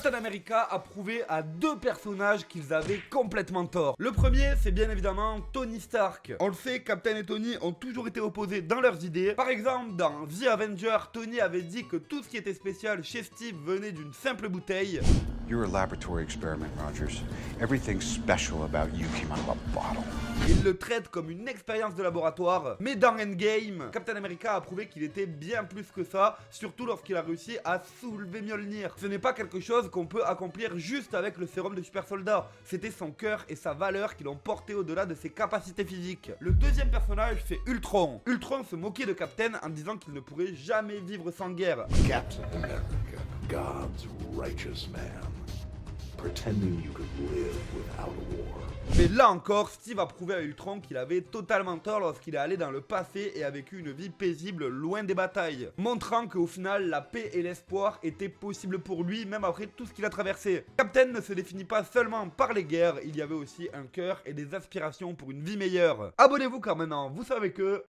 Captain America a prouvé à deux personnages qu'ils avaient complètement tort. Le premier, c'est bien évidemment Tony Stark. On le sait, Captain et Tony ont toujours été opposés dans leurs idées. Par exemple, dans The Avenger, Tony avait dit que tout ce qui était spécial chez Steve venait d'une simple bouteille. You're a laboratory experiment, Rogers. Everything special about you came out of a bottle. Il le traite comme une expérience de laboratoire, mais dans Endgame, Captain America a prouvé qu'il était bien plus que ça, surtout lorsqu'il a réussi à soulever Mjolnir. Ce n'est pas quelque chose qu'on peut accomplir juste avec le sérum de super soldat, c'était son cœur et sa valeur qui l'ont porté au-delà de ses capacités physiques. Le deuxième personnage, c'est Ultron. Ultron se moquait de Captain en disant qu'il ne pourrait jamais vivre sans guerre. Captain America, God's righteous man, pretending you could live without a war. Mais là encore, Steve a prouvé à Ultron qu'il avait totalement tort lorsqu'il est allé dans le passé et a vécu une vie paisible loin des batailles, montrant qu'au final la paix et l'espoir étaient possibles pour lui même après tout ce qu'il a traversé. Captain ne se définit pas seulement par les guerres, il y avait aussi un cœur et des aspirations pour une vie meilleure. Abonnez-vous car maintenant vous savez que...